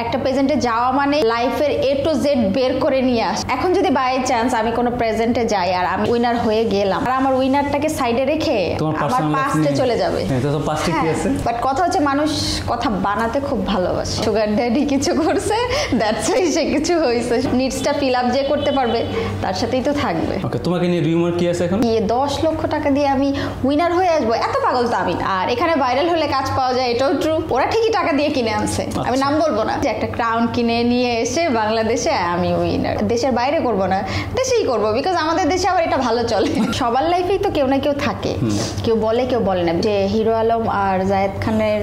একটা প্রেজেন্টে যাওয়া মানে লাইফের এ টু জেড বের করে নিয়ে আস। এখন যদি বাই চান্স আমি কোনো প্রেজেন্টে যাই আর আমি উইনার হয়ে গেলাম আর আমার উইনারটাকে সাইডে রেখে আমার পাস্টে চলে যাবে, বাট কথা হচ্ছে মানুষ কথা বানাতে খুব ভালোবাসে। সুগার ড্যাডি কিছু করছে, দ্যাটস ওয়াই সে কিছু হয়েছে। নিডসটা ফিল আপ যে করতে পারবে তার সাথেই তো থাকবে। ওকে, তোমাকে নিয়ে রিউমার কি আছে এখন? 10 লক্ষ টাকা দিয়ে আমি উইনার হয়ে আসবো, এত পাগল তো আমি। আর এখানে ভাইরাল হলে কাজ পাওয়া যায়, এটাও ট্রু। ওরা ঠিকই টাকা দিয়ে কিনে আনছে, আমি নাম বলবো না। একটা ক্রাউন কিনে নিয়ে এসে বাংলাদেশে আমি উইনার। দেশের বাইরে করব না, দেশেই করব, বিকজ আমাদের দেশে আবার এটা ভালো চলে। সবার লাইফেই তো কেউ না কেউ থাকে, কেউ বলে কেউ বলে না। যে হিরো আলম আর জায়েদ খানের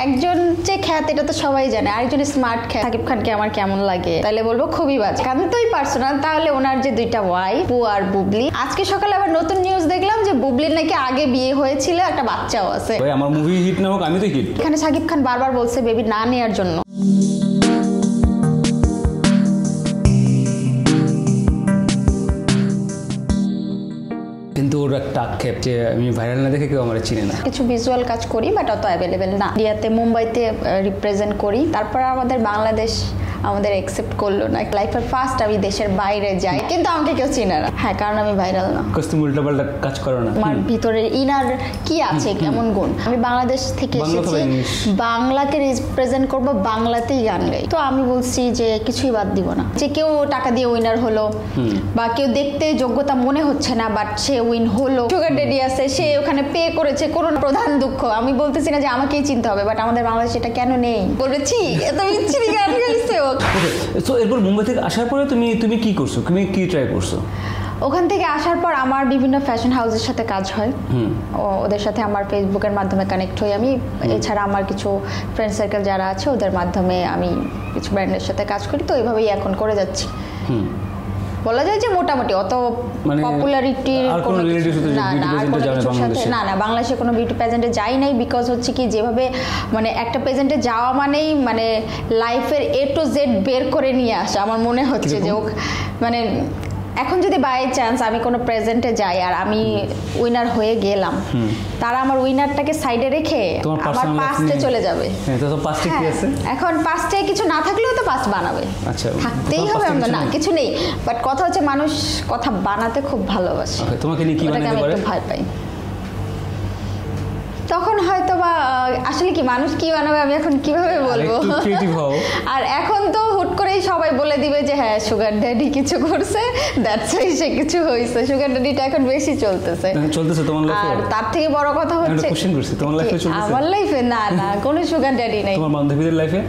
একজন যে খ্যাত এটা তো সবাই জানে, আরেকজন স্মার্ট খ্যাত। সাকিব খানকে আমার কেমন লাগে তাহলে বলবো খুবই বাজে, কান্তই পার্সোনাল। তাহলে ওনার যে দুইটা ওয়াইফ পু আর বুবলি, আজকে সকালে আবার নতুন নিউজ দেখলাম যে বুবলির নাকি আগে বিয়ে হয়েছিল, একটা বাচ্চাও আছে। আমার মুভি হিট না হোক, আমি তো হিট। এখানে সাকিব খান বারবার বলছে বেবি না নেওয়ার জন্য। কিন্তু ওর একটা আক্ষেপ যে আমি ভাইরাল না দেখে কেউ আমার চিনে না। কিছু ভিজুয়াল কাজ করি বাট অত অ্যাভেলেবেল না। ইন্ডিয়াতে মুম্বাইতে রিপ্রেজেন্ট করি, তারপর আমাদের বাংলাদেশ আমাদের অ্যাকসেপ্ট করলো না। লাইফের ফার্স্ট আমি দেশের বাইরে যাই, কিন্তু আমাকে কেউ চিনে না। হ্যাঁ, কারণ আমি ভাইরাল না। তুমি উল্টাপাল্টা কাজ করো না। আমার ভিতরে ইনার কি আছে, কেমন গুণ। আমি বাংলাদেশ থেকে এসেছি, বাংলাকে রিপ্রেজেন্ট করবো, বাংলাতেই গান গাই। তো আমি বলছি যে কিছুই বাদ দিব না। যে কেউ টাকা দিয়ে উইনার হলো বা কেউ দেখতে যোগ্যতা মনে হচ্ছে না বাট সে উইন হলো। সুগার ড্যাডি আছে, সে ওখানে পে করেছে, কোনো প্রধান দুঃখ। আমি বলতেছি না যে আমাকেই চিনতে হবে, বাট আমাদের বাংলাদেশে এটা কেন নেই বলেছি। এত বিচ্ছিরি গান গাইছে ও। তো এরপর মুম্বাই থেকে আসার পরে তুমি কি করছো, তুমি কি ট্রাই করছো? ওখান থেকে আসার পর আমার বিভিন্ন ফ্যাশন হাউসের সাথে কাজ হয়, ওদের সাথে আমার ফেসবুকের মাধ্যমে কানেক্ট হই আমি। এছাড়া আমার কিছু ফ্রেন্ড সার্কেল যারা আছে ওদের মাধ্যমে আমি কিছু ব্র্যান্ডের সাথে কাজ করি। তো এইভাবেই এখন করে যাচ্ছি। বলা যায় যে মোটামুটি অত পপুলারিটির কোনো না, বাংলাদেশে কোনো বিউটি প্যাজেন্টে যাই নাই। বিকজ হচ্ছে কি, যেভাবে মানে একটা প্যাজেন্টে যাওয়া মানেই মানে লাইফের এ টু জেড বের করে নিয়ে আসা, আমার মনে হচ্ছে যে মানে এখন যদি বাই চান্স আমি কোনো প্রেজেন্টে যাই আর আমি উইনার হয়ে গেলাম, তারা আমার উইনারটাকে সাইডে রেখে আমার পাস্টে চলে যাবে। এখন পাস্টে কিছু না থাকলেও তো পাস্ট বানাবে, থাকতেই হবে। আমরা না কিছু নেই, বাট কথা হচ্ছে মানুষ কথা বানাতে খুব ভালোবাসে। তোমাকে নিয়ে কি বানাতে পারে? আমি একটু ভয় পাই তখন হয়তো বা আসলে কি মানুষ কি বানাবে আমি এখন কিভাবে বলবো। আর এখন তো হুট করেই সবাই বলে দিবে যে হ্যাঁ সুগার ড্যাডি কিছু করছে, দ্যাটস ওয়াই সে কিছু হয়েছে। সুগার ড্যাডিটা এখন বেশি চলতেছে তোমার লাইফে। আর তার থেকে বড় কথা হচ্ছে তোমার লাইফে চলতেছে? আমার লাইফে না, কোনো সুগার ড্যাডি নাই। তোমার বান্ধবীদের লাইফে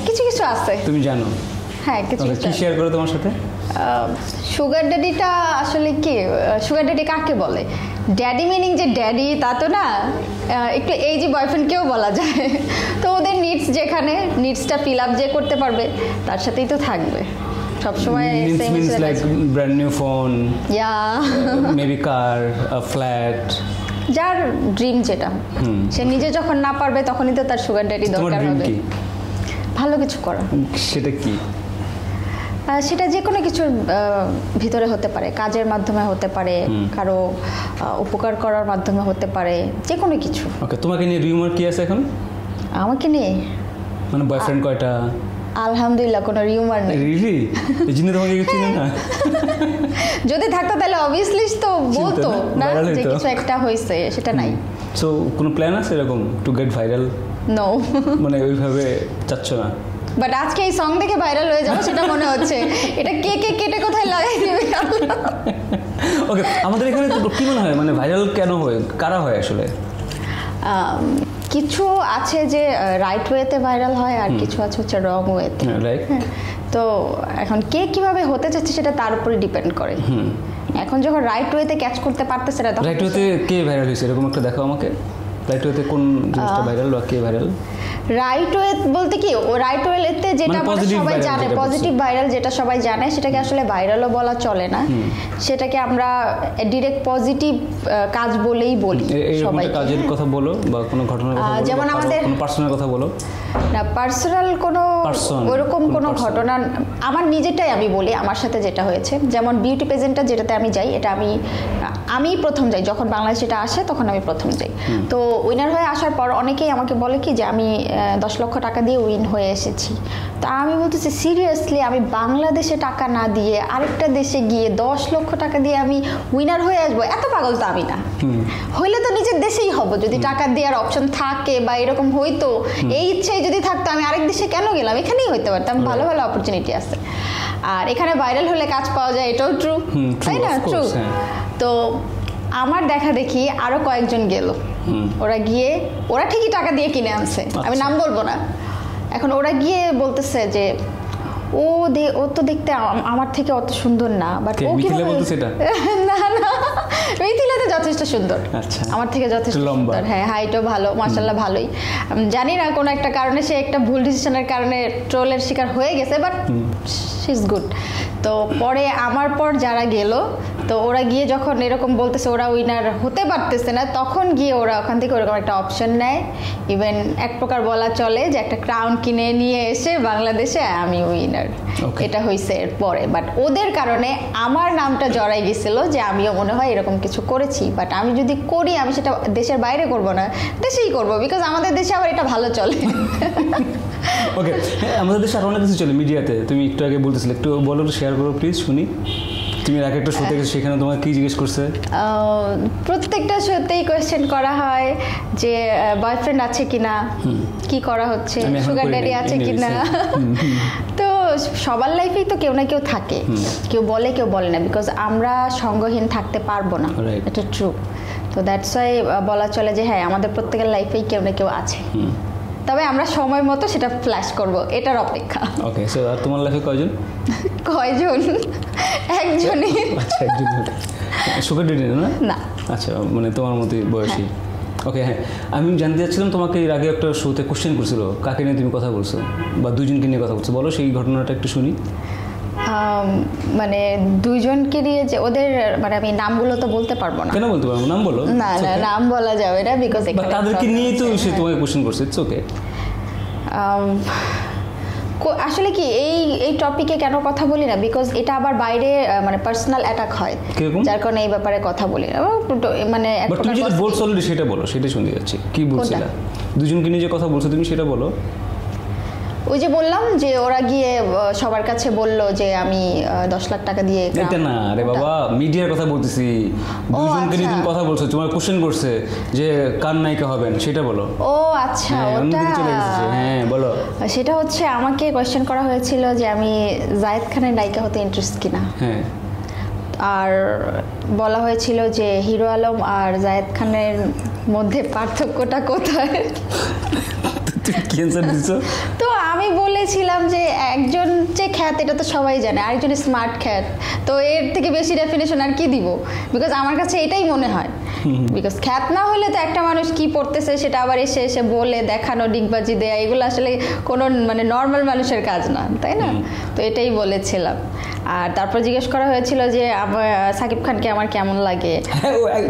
কিছু কিছু আছে, তুমি জানো? হ্যাঁ, কিছু কি শেয়ার করো তোমার সাথে? সুগার ড্যাডিটা আসলে কি, সুগার ড্যাডি কাকে বলে? ড্যাডি মিনিং যে ড্যাডি তা তো না, একটু এই যে বয়ফ্রেন্ডকেও বলা যায়। তো ওদের নিডস, যেখানে নিডসটা ফিল আপ যে করতে পারবে তার সাথেই তো থাকবে সবসময়। ব্র্যান্ড নিউ ফোন, মেবি কার, ফ্ল্যাট, যার ড্রিম যেটা, সে নিজে যখন না পারবে তখনই তো তার সুগার ড্যাডি দরকার হবে। ভালো কিছু করা, সেটা কি? সেটা যে কোনো কিছুর ভিতরে হতে পারে, কাজের মাধ্যমে হতে পারে, কারো উপকার করার মাধ্যমে হতে পারে, যে কোনো কিছু। ওকে, তোমাকে নিয়ে রিউমার কি আছে এখন? আমাকে নিয়ে মানে বয়ফ্রেন্ড কয়টা? আলহামদুলিল্লাহ কোনো রিউমার নেই। রিয়েলি? এই জন্য তোমাকে কেউ চিনে না? যদি থাকতো তাহলে অবভিয়াসলি তো বলতো না যে কিছু একটা হয়েছে, সেটা নাই। সো কোনো প্ল্যান আছে এরকম টু গেট ভাইরাল? নো, মানে ওইভাবে চাচ্ছ না? বাট আজকে এই সং দেখে ভাইরাল হয়ে যাবো সেটা মনে হচ্ছে। এটা কে কেটে কোথায় লাগাই দিবে। ওকে, আমাদের এখানে কি মনে হয় মানে ভাইরাল কেন হয়, কারা হয় আসলে? কিছু আছে যে রাইট ওয়েতে ভাইরাল হয়, আর কিছু আছে হচ্ছে রং ওয়েতে। তো এখন কে কিভাবে হতে চাচ্ছে সেটা তার উপরে ডিপেন্ড করে। এখন যখন রাইট ওয়েতে ক্যাচ করতে পারতেছে না, রাইট ওয়েতে কে ভাইরাল হয়েছে এরকম একটা দেখাও আমাকে। রাইট ওয়েতে কোন জিনিসটা ভাইরাল বা কে ভাইরাল? রাইট ওয়ে বলতে কি, ও রাইট ওয়েতে যেটা সবাই জানে, পজিটিভ ভাইরাল যেটা সবাই জানে, সেটাকে আসলে ভাইরালও বলা চলে না, সেটাকে আমরা ডিরেক্ট পজিটিভ কাজ বলেই বলি। সবাই কাজের কথা বলো বা কোনো ঘটনার কথা বলো, যেমন আমাদের কোনো পার্সোনাল কথা বলো না। পার্সোনাল কোনো ওরকম কোনো ঘটনা আমার নিজেরটাই আমি বলি, আমার সাথে যেটা হয়েছে। যেমন বিউটি পেজেন্টটা যেটাতে আমি যাই, এটা আমি প্রথম যাই যখন বাংলাদেশ এটা আসে তখন আমি প্রথম যাই। তো উইনার হয়ে আসার পর অনেকেই আমাকে বলে কি যে আমি 10 লক্ষ টাকা দিয়ে উইন হয়ে এসেছি। তা আমি বলতেছি সিরিয়াসলি আমি বাংলাদেশে টাকা না দিয়ে আরেকটা দেশে গিয়ে 10 লক্ষ টাকা দিয়ে আমি উইনার হয়ে আসবো? এত পাগল তো আমি না। হইলে তো নিজের দেশেই হবো, যদি টাকা দেওয়ার অপশন থাকে বা এরকম হইতো, এই ইচ্ছাই যদি থাকতো আমি আরেক দেশে কেন গেলাম, এখানেই হইতে পারতাম, ভালো ভালো অপরচুনিটি আছে। আর এখানে ভাইরাল হলে কাজ পাওয়া যায়, এটাও ট্রু, তাই না? ট্রু। তো আমার দেখা দেখি আরো কয়েকজন গেল, ওরা গিয়ে ওরা ঠিকই টাকা দিয়ে কিনে আনছে, আমি নাম বলবো না। এখন ওরা গিয়ে বলতেছে যে ও তো দেখতে আমার থেকে অত সুন্দর না, বাট ও না না মিথিলা তো যথেষ্ট সুন্দর, আমার থেকে যথেষ্ট সুন্দর। হ্যাঁ, হাইটও ভালো, মাশাআল্লাহ ভালোই। জানি না কোন একটা কারণে সে একটা ভুল ডিসিশনের কারণে ট্রোলের শিকার হয়ে গেছে, বাট শি ইজ গুড। তো পরে আমার পর যারা গেল, তো ওরা গিয়ে যখন এরকম বলতেছে ওরা উইনার হতে পারতেছে না, তখন গিয়ে ওরা ওখান থেকে ওরকম একটা অপশন নেয়। ইভেন এক প্রকার বলা চলে যে একটা ক্রাউন কিনে নিয়ে এসে বাংলাদেশে আমি উইনার, এটা হয়েছে এর পরে। বাট ওদের কারণে আমার নামটা জড়াই গেছিল যে আমিও মনে হয় এরকম কিছু করেছি, বাট আমি যদি করি আমি সেটা দেশের বাইরে করব না, দেশেই করব, বিকজ আমাদের দেশে আবার এটা ভালো চলে। ওকে, আমাদের দেশে আরো অনেক কিছু চলে মিডিয়াতে, তুমি একটু আগে বলতেছিলে, একটু বলো, শেয়ার করো প্লিজ, শুনি। তুমি আগে একটা শোতে গেছো, সেখানে তোমার কি জিজ্ঞেস করছে? প্রত্যেকটা শোতেই কোয়েশ্চেন করা হয় যে বয়ফ্রেন্ড আছে কিনা, কি করা হচ্ছে, সুগার ড্যাডি আছে কিনা। তো সবার লাইফেই তো কেউ না কেউ থাকে, কেউ বলে কেউ বলে না, বিকজ আমরা সঙ্গহীন থাকতে পারবো না, এটা ট্রু। তো দ্যাটস ওয়াই বলা চলে যে হ্যাঁ আমাদের প্রত্যেকের লাইফেই কেউ না কেউ আছে, তবে আমরা সময় মতো সেটা ফ্ল্যাশ করব, এটার অপেক্ষা। ওকে, সো আর তোমার লাইফে কয়জন? কয়জন? একজনই। আচ্ছা, একজন। সুগার ড্যাডি না? না। আচ্ছা, মানে তোমার মতোই বয়সী। ওকে, হ্যাঁ, আমি জানতে চাচ্ছিলাম তোমাকে এর আগে একটা শোতে কোশ্চেন করছিল, কাকে নিয়ে তুমি কথা বলছো বা দুইজনকে নিয়ে কথা বলছো, বলো সেই ঘটনাটা একটু শুনি। মানে দুইজনকে নিয়ে যে ওদের, মানে আমি নামগুলো তো বলতে পারবো না। কেন বলতে পারবো? নাম বলো। না না, নাম বলা যাবে না, বিকজ তাদেরকে নিয়েই তো সে তোমাকে কোশ্চেন করছে। It's okay. আসলে কি এই টপিকে কেন কথা বলি না, বিকজ এটা আবার বাইরে মানে পার্সোনাল অ্যাটাক হয়, যার কারণে এই ব্যাপারে কথা বলি না। মানে তুমি যেটা বলছো অলরেডি সেটা বলো, সেটা শুনতে যাচ্ছি। কি বলছিলা? দুজনকে নিয়ে যে কথা বলছো তুমি, সেটা বলো। ওই যে বললাম যে ওরা গিয়ে সবার কাছে বলল যে আমি 10 লাখ টাকা দিয়ে। এটা না, আরে বাবা, মিডিয়ার কথা বলতেছি। দুজনকে নিয়ে তুমি কথা বলছো, তোমার কোশ্চেন করছে যে কার নায়িকা হবেন, সেটা বলো। ও আচ্ছা, ওটা হ্যাঁ বলো। সেটা হচ্ছে আমাকে কোশ্চেন করা হয়েছিল যে আমি জায়েদ খানের নায়িকা হতে ইন্টারেস্ট কিনা। হ্যাঁ। আর বলা হয়েছিল যে হিরো আলম আর জায়েদ খানের মধ্যে পার্থক্যটা কোথায়। তো আমি বলেছিলাম যে একজন যে খ্যাত এটা তো সবাই জানে, আরেকজন স্মার্ট খ্যাত, তো এর থেকে বেশি ডেফিনেশন আর কি দিব, বিকজ আমার কাছে এটাই মনে হয়। বিকজ খ্যাত না হলে তো একটা মানুষ কি পড়তেছে সেটা আবার এসে এসে বলে দেখানো, ডিগবাজি দেয়া, এগুলো আসলে কোনো মানে নর্মাল মানুষের কাজ না, তাই না? তো এটাই বলেছিলাম। আর তারপর জিজ্ঞেস করা হয়েছিল যে সাকিব খানকে আমার কেমন লাগে,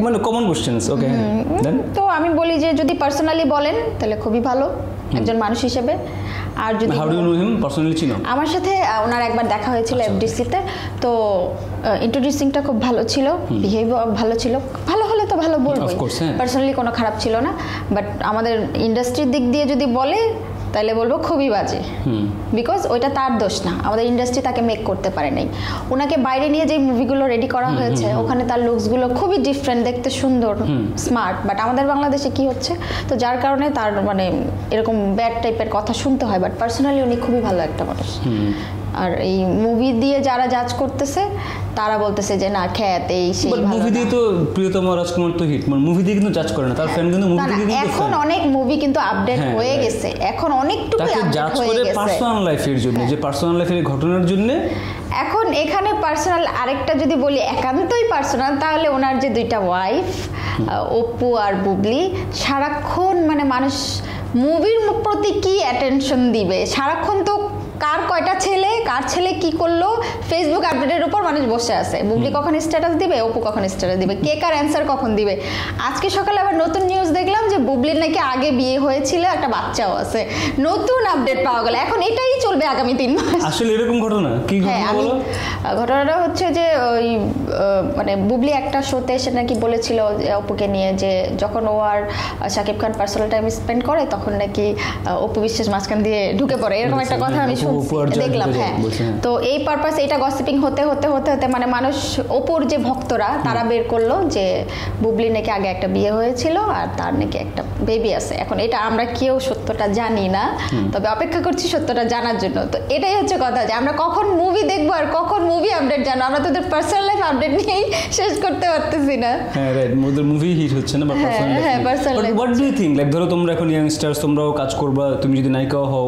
মানে কমন কোশ্চেনস। ওকে, তো আমি বলি যে যদি পার্সোনালি বলেন তাহলে খুবই ভালো একজন মানুষ হিসেবে। আর যদি আমার সাথে ওনার একবার দেখা হয়েছিল এফডিসিতে, তো ইন্ট্রোডিউসিংটা খুব ভালো ছিল, বিহেভিয়ার ভালো ছিল, ভালো হলে তো ভালো বলবোই, পার্সোনালি কোনো খারাপ ছিল না। বাট আমাদের ইন্ডাস্ট্রির দিক দিয়ে যদি বলে তাহলে বলবো খুবই বাজে, বিকজ ওইটা তার দোষ না, আমাদের ইন্ডাস্ট্রি তাকে মেক করতে পারে নাই। ওনাকে বাইরে নিয়ে যে মুভিগুলো রেডি করা হয়েছে ওখানে তার লুকসগুলো খুবই ডিফারেন্ট, দেখতে সুন্দর, স্মার্ট, বাট আমাদের বাংলাদেশে কি হচ্ছে, তো যার কারণে তার মানে এরকম ব্যাড টাইপের কথা শুনতে হয়। বাট পার্সোনালি উনি খুবই ভালো একটা মানুষ। আর এই মুভি দিয়ে যারা জাজ করতেছে তারা বলতেছে যে না খ্যাত এই সেই, মুভি দিয়ে তো প্রিয়তম রাজকুমার তো হিট, মানে মুভি দিয়ে কিন্তু জাজ করে না, তার ফ্যান কিন্তু মুভি দিয়ে কিন্তু এখন অনেক মুভি কিন্তু আপডেট হয়ে গেছে, এখন অনেকটুকু আপডেট হয়ে গেছে পার্সোনাল লাইফের জন্য, যে পার্সোনাল লাইফের ঘটনার জন্য। এখন এখানে পার্সোনাল আরেকটা যদি বলি একান্তই পার্সোনাল, তাহলে ওনার যে দুইটা ওয়াইফ অপু আর বুবলি, সারাক্ষণ মানে মানুষ মুভির প্রতি কি অ্যাটেনশন দিবে, সারাক্ষণ তো কার কয়টা ছেলে, কার ছেলে কি করলো, ফেসবুক আপডেটের উপর মানুষ বসে আছে। বুবলি কখন স্ট্যাটাস দিবে, অপু কখন স্ট্যাটাস দিবে, কে কার অ্যান্সার কখন দিবে। আজকে সকালে আবার নতুন নিউজ দেখলাম যে বুবলির নাকি আগে বিয়ে হয়েছিল, একটা বাচ্চাও আছে, নতুন আপডেট পাওয়া গেল। এখন এটাই চলবে আগামী 3 মাস। আসলে এরকম ঘটনা কি? ঘটনাটা হচ্ছে যে ওই মানে বুবলি একটা শোতে এসে নাকি বলেছিল অপুকে নিয়ে যে যখন ও আর Shakib Khan personal time spend করে তখন নাকি অপু বিশ্বাস মাঝখান দিয়ে ঢুকে পড়ে, এরকম একটা কথা আমি দেখলাম। হ্যাঁ, তো এই পারপাস এটা গসিপিং হতে হতে হতে হতে মানে মানুষ, অপুর যে ভক্তরা তারা বের করলো যে বুবলি নাকি আগে একটা বিয়ে হয়েছিল আর তার নাকি একটা বেবি আছে। এখন এটা আমরা কেউ সত্যটা জানি না, তবে অপেক্ষা করছি সত্যটা জানার জন্য। তো এটাই হচ্ছে কথা যে আমরা কখন মুভি দেখবো আর কখন মুভি আপডেট জানো, আমরা তোদের পার্সোনাল লাইফ আপডেট নিয়েই শেষ করতে পারতেছি না। হ্যাঁ রাইট, ওদের মুভি হিট হচ্ছে না বা পার্সোনাল লাইফ। হ্যাঁ, personal life. What do you think, like ধরো তোমরা এখন ইয়াংস্টার্স, তোমরাও কাজ করবা, তুমি যদি নায়িকাও হও,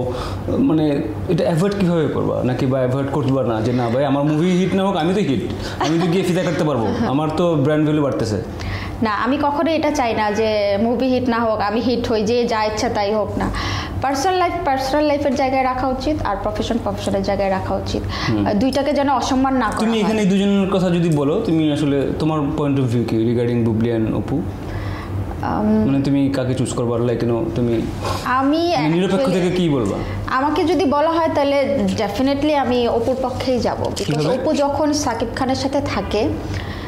মানে এটা অ্যাভয়েড কিভাবে করবা, নাকি বা অ্যাভয়েড করবা না যে না ভাই আমার মুভি হিট না হোক আমি তো হিট, আমি তো গিয়ে ফিতা কাটতে পারবো, আমার তো ব্র্যান্ড ভ্যালু বাড়তেছে। না, আমি কখনোই এটা চাই না যে মুভি হিট না হোক, আমি হিট হই, যে যা ইচ্ছা তাই হোক না। পার্সোনাল লাইফের জায়গায় রাখা উচিত আর প্রফেশনের জায়গায় রাখা উচিত, দুইটাকে যেন অসম্মান না করা। তুমি এখানে এই দুজনের কথা যদি বলো, তুমি আসলে তোমার পয়েন্ট অফ ভিউ কি রিগার্ডিং বুবলি অ্যান্ড অপু? মানে তুমি কাকে চুজ করবা, লাইক কেন তুমি, আমি নিরপেক্ষ থেকে কি বলবা? আমাকে যদি বলা হয় তাহলে ডেফিনেটলি আমি অপুর পক্ষেই যাব, বিকজ অপু যখন সাকিব খানের সাথে থাকে,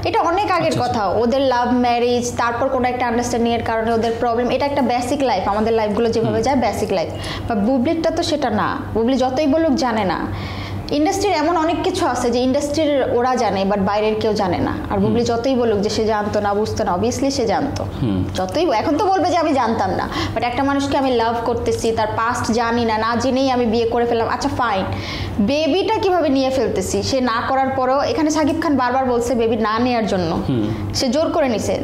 এটা অনেক আগের কথা, ওদের লাভ ম্যারেজ, তারপর কোনো একটা আন্ডারস্ট্যান্ডিং এর কারণে ওদের প্রবলেম, এটা একটা বেসিক লাইফ, আমাদের লাইফগুলো যেভাবে যায় বেসিক লাইফ। বা বুবলিরটা তো সেটা না, বুবলি যতই বলুক জানে না। ইন্ডাস্ট্রির এমন অনেক কিছু আছে যে ইন্ডাস্ট্রির ওরা জানে বাট বাইরের কেউ জানে না। আর বুবলি যতই বলুক যে সে জানতো না, বুঝতো না, অবভিয়াসলি সে জানতো, যতই এখন তো বলবে যে আমি জানতাম না। বাট একটা মানুষকে আমি লাভ করতেছি, তার পাস্ট জানি না, না জেনেই আমি বিয়ে করে ফেললাম, আচ্ছা ফাইন, বেবিটা কিভাবে নিয়ে ফেলতেছি সে না করার পরেও, এখানে শাকিব খান বারবার বলছে বেবি না নেওয়ার জন্য, সে জোর করে নিছে।